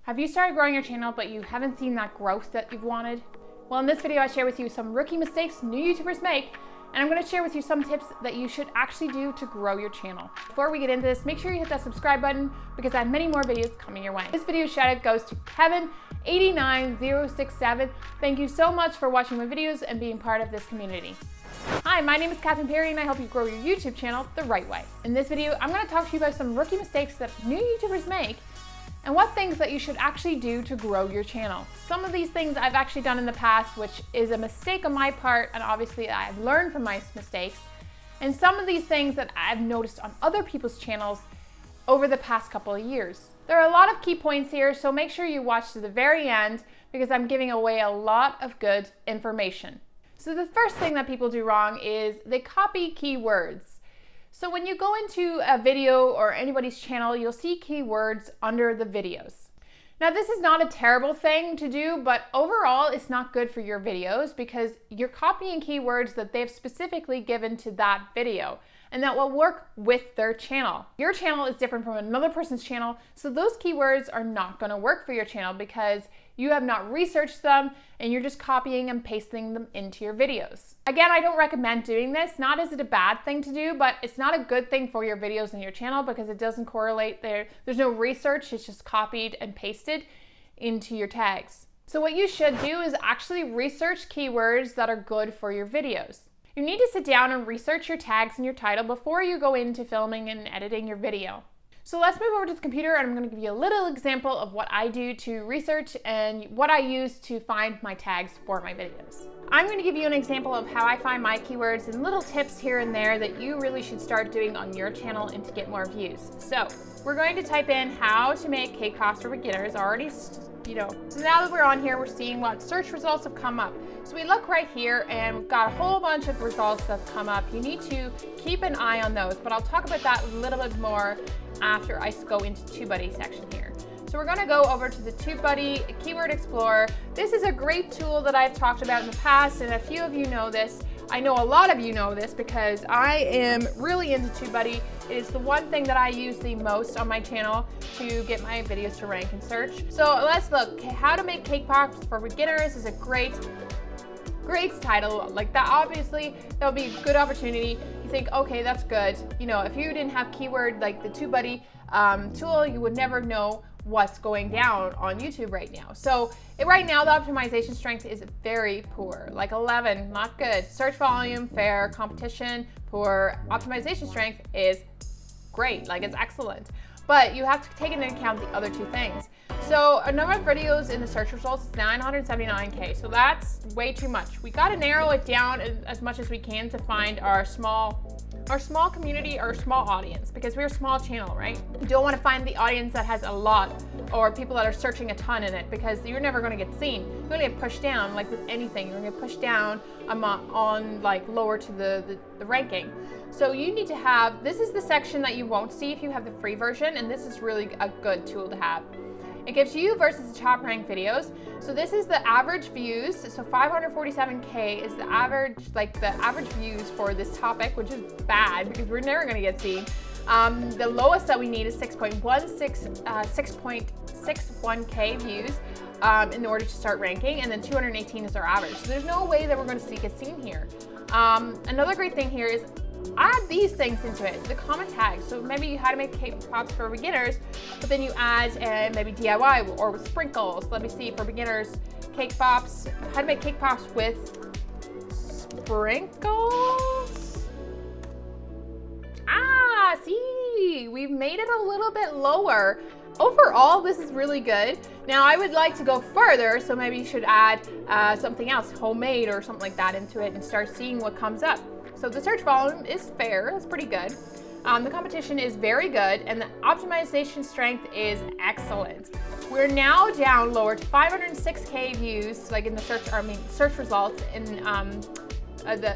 Have you started growing your channel but you haven't seen that growth that you've wanted? Well, in this video I share with you some rookie mistakes new YouTubers make, and I'm going to share with you some tips that you should actually do to grow your channel. Before we get into this, make sure you hit that subscribe button because I have many more videos coming your way. This video shout out goes to Kevin89067. Thank you so much for watching my videos and being part of this community. Hi, my name is Catherine Perry and I help you grow your YouTube channel the right way. In this video, I'm going to talk to you about some rookie mistakes that new YouTubers make and what things that you should actually do to grow your channel. Some of these things I've actually done in the past, which is a mistake on my part, and obviously I've learned from my mistakes. And some of these things that I've noticed on other people's channels over the past couple of years. There are a lot of key points here, so make sure you watch to the very end because I'm giving away a lot of good information. So the first thing that people do wrong is they copy keywords. So when you go into a video or anybody's channel, you'll see keywords under the videos. Now this is not a terrible thing to do, but overall it's not good for your videos because you're copying keywords that they've specifically given to that video and that will work with their channel. Your channel is different from another person's channel, so those keywords are not going to work for your channel because you have not researched them and you're just copying and pasting them into your videos. Again, I don't recommend doing this. Not is it a bad thing to do, but it's not a good thing for your videos and your channel because it doesn't correlate there. There's no research, it's just copied and pasted into your tags. So what you should do is actually research keywords that are good for your videos. You need to sit down and research your tags and your title before you go into filming and editing your video. So let's move over to the computer and I'm going to give you a little example of what I do to research and what I use to find my tags for my videos. I'm going to give you an example of how I find my keywords and little tips here and there that you really should start doing on your channel and to get more views. So we're going to type in how to make cake pops for beginners. So now that we're on here, we're seeing what search results have come up. So we look right here and we've got a whole bunch of results that come up. You need to keep an eye on those, but I'll talk about that a little bit more after I go into TubeBuddy section here. So we're gonna go over to the TubeBuddy Keyword Explorer. This is a great tool that I've talked about in the past, and a few of you know this. I know a lot of you know this because I am really into TubeBuddy. It is the one thing that I use the most on my channel to get my videos to rank in search. So let's look. How to make cake pops for beginners is a great title. Like that, obviously, that would be a good opportunity. You think, okay, that's good. You know, if you didn't have keyword like the TubeBuddy tool, you would never know what's going down on YouTube right now. So right now the optimization strength is very poor, like 11, not good. Search volume, fair. Competition, poor. Optimization strength is great, like it's excellent. But you have to take into account the other two things. So a number of videos in the search results is 979K, so that's way too much. We gotta narrow it down as much as we can to find our small community, our small audience, because we're a small channel, right? You don't want to find the audience that has a lot or people that are searching a ton in it because you're never going to get seen. You're going to get pushed down, like with anything. You're going to get pushed down on like lower to the ranking. So you need to have, this is the section that you won't see if you have the free version, and this is really a good tool to have. It gives you versus the top ranked videos. So this is the average views. So 547K is the average views for this topic, which is bad because we're never gonna get seen. The lowest that we need is 6.61K views in order to start ranking, and then 218 is our average. So there's no way that we're gonna get seen here. Another great thing here is add these things into it, the comment tags. So maybe you had to make cake pops for beginners, but then you add maybe DIY or with sprinkles. Let me see, for beginners, cake pops, how to make cake pops with sprinkles. See, we've made it a little bit lower. Overall, this is really good. Now, I would like to go further, so maybe you should add something else, homemade or something like that into it and start seeing what comes up. So the search volume is fair, that's pretty good. The competition is very good, and the optimization strength is excellent. We're now down lower to 506K views, like in the search results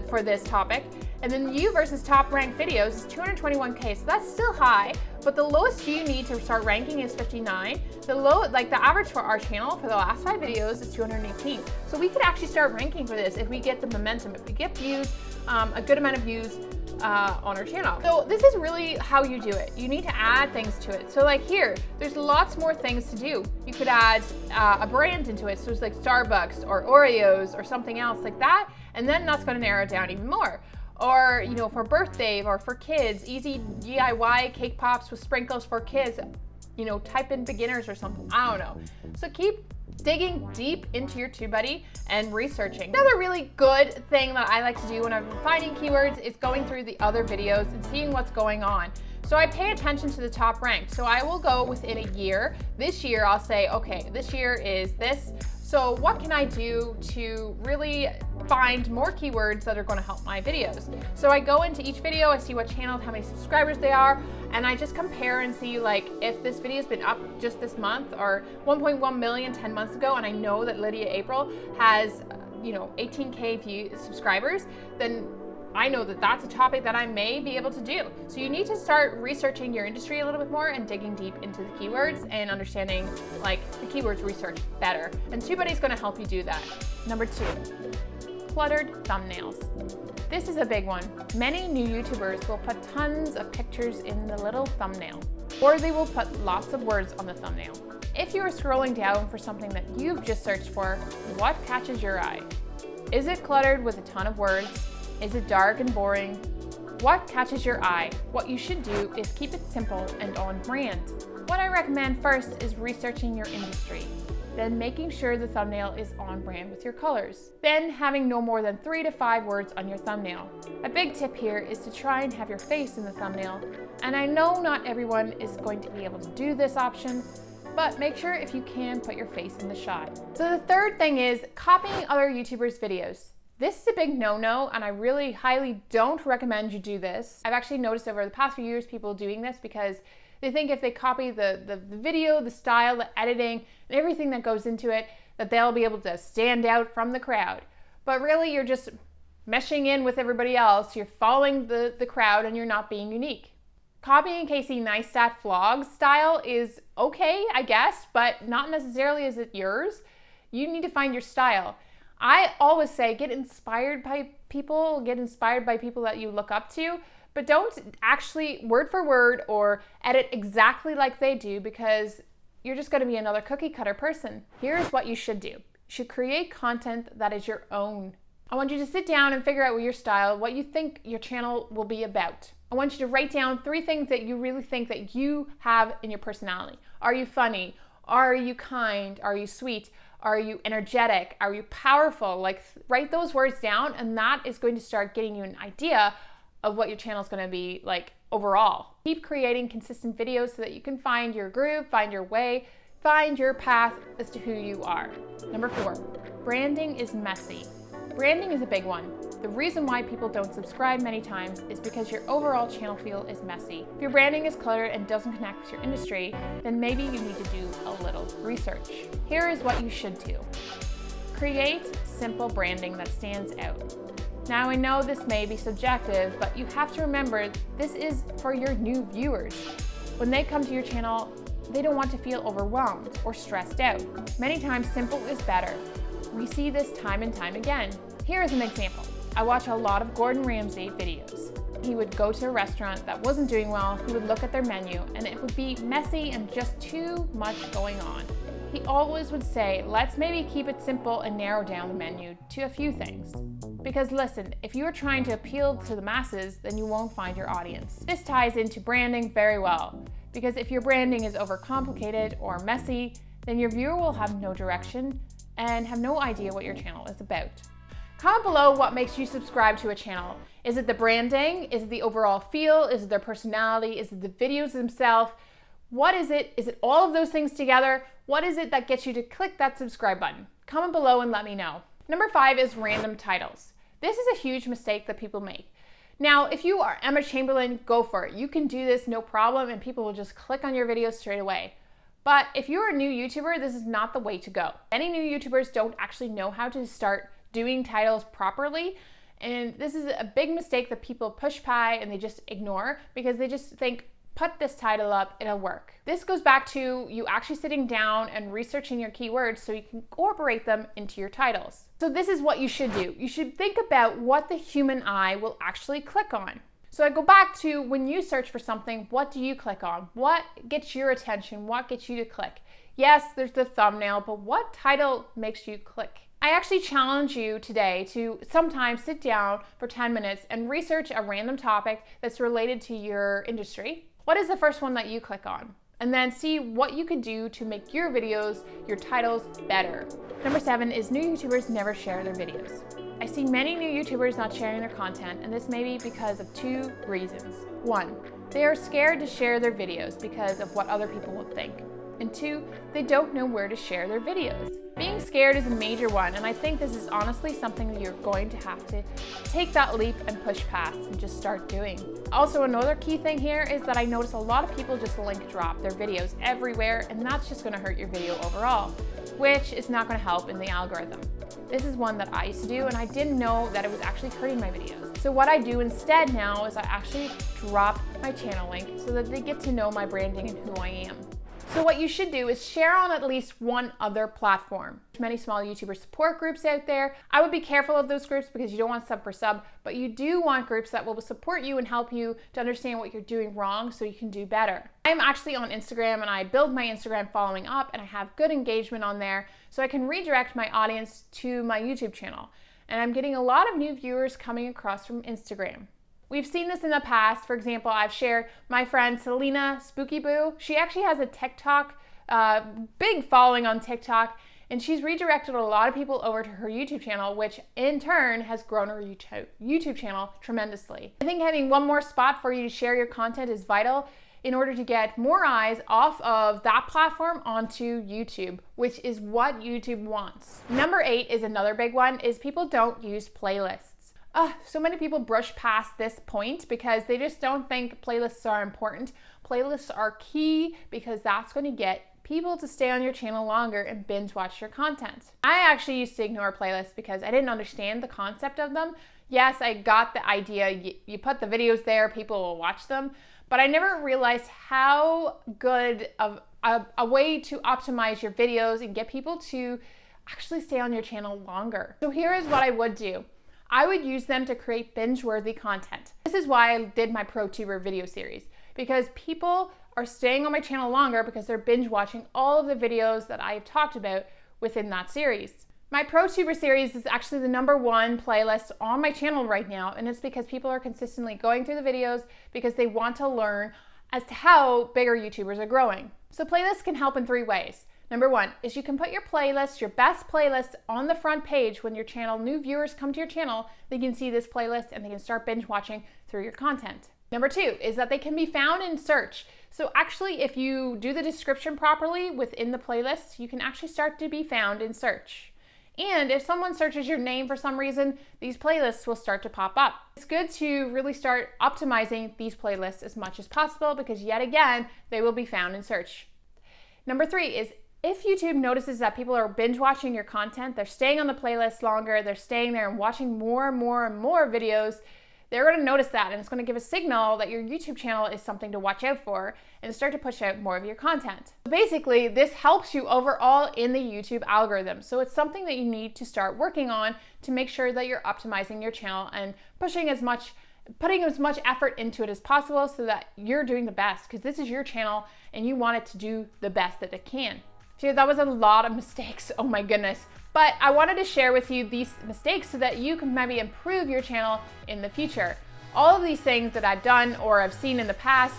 for this topic. And then you versus top ranked videos is 221K, so that's still high, but the lowest you need to start ranking is 59. The average for our channel for the last 5 videos is 218. So we could actually start ranking for this if we get the momentum, if we get views, a good amount of views on our channel. So this is really how you do it. You need to add things to it. So like here, there's lots more things to do. You could add a brand into it. So it's like Starbucks or Oreos or something else like that. And then that's going to narrow it down even more. Or, you know, for birthday or for kids, easy DIY cake pops with sprinkles for kids. You know, type in beginners or something. I don't know. So keep digging deep into your TubeBuddy and researching. Another really good thing that I like to do when I'm finding keywords is going through the other videos and seeing what's going on. So I pay attention to the top ranked. So I will go within a year. This year I'll say, okay, this year is this. So what can I do to really find more keywords that are going to help my videos? So I go into each video, I see what channel, how many subscribers they are, and I just compare and see like if this video has been up just this month or 1.1 million 10 months ago, and I know that Lydia April has, you know, 18K subscribers, then I know that that's a topic that I may be able to do. So you need to start researching your industry a little bit more and digging deep into the keywords and understanding like the keywords research better. And TubeBuddy's going to help you do that. Number 2, cluttered thumbnails. This is a big one. Many new YouTubers will put tons of pictures in the little thumbnail, or they will put lots of words on the thumbnail. If you are scrolling down for something that you've just searched for, what catches your eye? Is it cluttered with a ton of words? Is it dark and boring? What catches your eye? What you should do is keep it simple and on brand. What I recommend first is researching your industry, then making sure the thumbnail is on brand with your colors, then having no more than 3 to 5 words on your thumbnail. A big tip here is to try and have your face in the thumbnail, and I know not everyone is going to be able to do this option, but make sure if you can put your face in the shot. So the third thing is copying other YouTubers' videos. This is a big no-no, and I really highly don't recommend you do this. I've actually noticed over the past few years people doing this because they think if they copy the video, the style, the editing, and everything that goes into it, that they'll be able to stand out from the crowd. But really, you're just meshing in with everybody else. You're following the crowd, and you're not being unique. Copying Casey Neistat vlog style is okay, I guess, but not necessarily is it yours. You need to find your style. I always say get inspired by people that you look up to, but don't actually word for word or edit exactly like they do, because you're just going to be another cookie cutter person. Here's what you should do. You should create content that is your own. I want you to sit down and figure out your style, what you think your channel will be about. I want you to write down 3 things that you really think that you have in your personality. Are you funny? Are you kind? Are you sweet? Are you energetic? Are you powerful? Like, write those words down, and that is going to start getting you an idea of what your channel is going to be like overall. Keep creating consistent videos so that you can find your groove, find your way, find your path as to who you are. Number 4, branding is messy. Branding is a big one. The reason why people don't subscribe many times is because your overall channel feel is messy. If your branding is cluttered and doesn't connect with your industry, then maybe you need to do a little research. Here is what you should do. Create simple branding that stands out. Now I know this may be subjective, but you have to remember this is for your new viewers. When they come to your channel, they don't want to feel overwhelmed or stressed out. Many times simple is better. We see this time and time again. Here is an example. I watch a lot of Gordon Ramsay videos. He would go to a restaurant that wasn't doing well, he would look at their menu, and it would be messy and just too much going on. He always would say, let's maybe keep it simple and narrow down the menu to a few things. Because listen, if you are trying to appeal to the masses, then you won't find your audience. This ties into branding very well, because if your branding is overcomplicated or messy, then your viewer will have no direction and have no idea what your channel is about. Comment below what makes you subscribe to a channel. Is it the branding? Is it the overall feel? Is it their personality? Is it the videos themselves? What is it? Is it all of those things together? What is it that gets you to click that subscribe button? Comment below and let me know. Number 5 is random titles. This is a huge mistake that people make. Now, if you are Emma Chamberlain, go for it. You can do this no problem, and people will just click on your videos straight away. But if you're a new YouTuber, this is not the way to go. Many new YouTubers don't actually know how to start doing titles properly, and this is a big mistake that people push by and they just ignore because they just think, put this title up, it'll work. This goes back to you actually sitting down and researching your keywords so you can incorporate them into your titles. So this is what you should do. You should think about what the human eye will actually click on. So I go back to when you search for something, what do you click on? What gets your attention? What gets you to click? Yes, there's the thumbnail, but what title makes you click? I actually challenge you today to sometimes sit down for 10 minutes and research a random topic that's related to your industry. What is the first one that you click on? And then see what you could do to make your videos, your titles better. Number 7 is new YouTubers never share their videos. I see many new YouTubers not sharing their content, and this may be because of 2 reasons. 1, they are scared to share their videos because of what other people will think. And 2, they don't know where to share their videos. Being scared is a major one, and I think this is honestly something that you're going to have to take that leap and push past and just start doing. Also, another key thing here is that I notice a lot of people just link drop their videos everywhere, and that's just gonna hurt your video overall, which is not gonna help in the algorithm. This is one that I used to do, and I didn't know that it was actually hurting my videos. So what I do instead now is I actually drop my channel link so that they get to know my branding and who I am. So what you should do is share on at least one other platform. There's many small YouTuber support groups out there. I would be careful of those groups because you don't want sub for sub, but you do want groups that will support you and help you to understand what you're doing wrong so you can do better. I'm actually on Instagram, and I build my Instagram following up, and I have good engagement on there so I can redirect my audience to my YouTube channel. And I'm getting a lot of new viewers coming across from Instagram. We've seen this in the past. For example, I've shared my friend Selena Spooky Boo. She actually has a TikTok, big following on TikTok, and she's redirected a lot of people over to her YouTube channel, which in turn has grown her YouTube channel tremendously. I think having one more spot for you to share your content is vital in order to get more eyes off of that platform onto YouTube, which is what YouTube wants. Number 8 is another big one, is people don't use playlists. So many people brush past this point because they just don't think playlists are important. Playlists are key because that's going to get people to stay on your channel longer and binge watch your content. I actually used to ignore playlists because I didn't understand the concept of them. Yes, I got the idea, you put the videos there, people will watch them, but I never realized how good of a way to optimize your videos and get people to actually stay on your channel longer. So here is what I would do. I would use them to create binge-worthy content. This is why I did my ProTuber video series, because people are staying on my channel longer because they're binge watching all of the videos that I've talked about within that series. My ProTuber series is actually the #1 playlist on my channel right now, and it's because people are consistently going through the videos because they want to learn as to how bigger YouTubers are growing. So playlists can help in 3 ways. Number 1 is you can put your playlist, your best playlist, on the front page when your channel, new viewers come to your channel, they can see this playlist and they can start binge watching through your content. Number 2 is that they can be found in search. So actually, if you do the description properly within the playlist, you can actually start to be found in search. And if someone searches your name for some reason, these playlists will start to pop up. It's good to really start optimizing these playlists as much as possible because yet again, they will be found in search. Number 3 is if YouTube notices that people are binge watching your content, they're staying on the playlist longer, they're staying there and watching more and more and more videos, they're going to notice that, and it's going to give a signal that your YouTube channel is something to watch out for and start to push out more of your content. Basically, this helps you overall in the YouTube algorithm. So it's something that you need to start working on to make sure that you're optimizing your channel and putting as much effort into it as possible so that you're doing the best, because this is your channel and you want it to do the best that it can. So that was a lot of mistakes, oh my goodness. But I wanted to share with you these mistakes so that you can maybe improve your channel in the future. All of these things that I've done or I've seen in the past,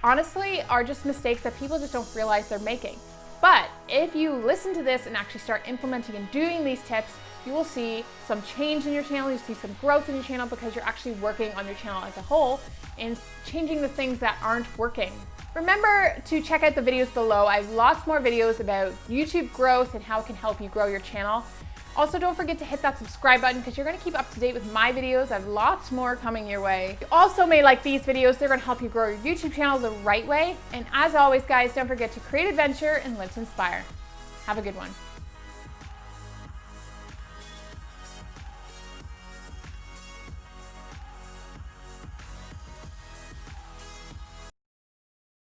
honestly, are just mistakes that people just don't realize they're making. But if you listen to this and actually start implementing and doing these tips, you will see some change in your channel, you see some growth in your channel because you're actually working on your channel as a whole and changing the things that aren't working. Remember to check out the videos below. I have lots more videos about YouTube growth and how it can help you grow your channel. Also, don't forget to hit that subscribe button because you're going to keep up to date with my videos. I have lots more coming your way. You also may like these videos. They're going to help you grow your YouTube channel the right way. And as always, guys, don't forget to create adventure and live to inspire. Have a good one.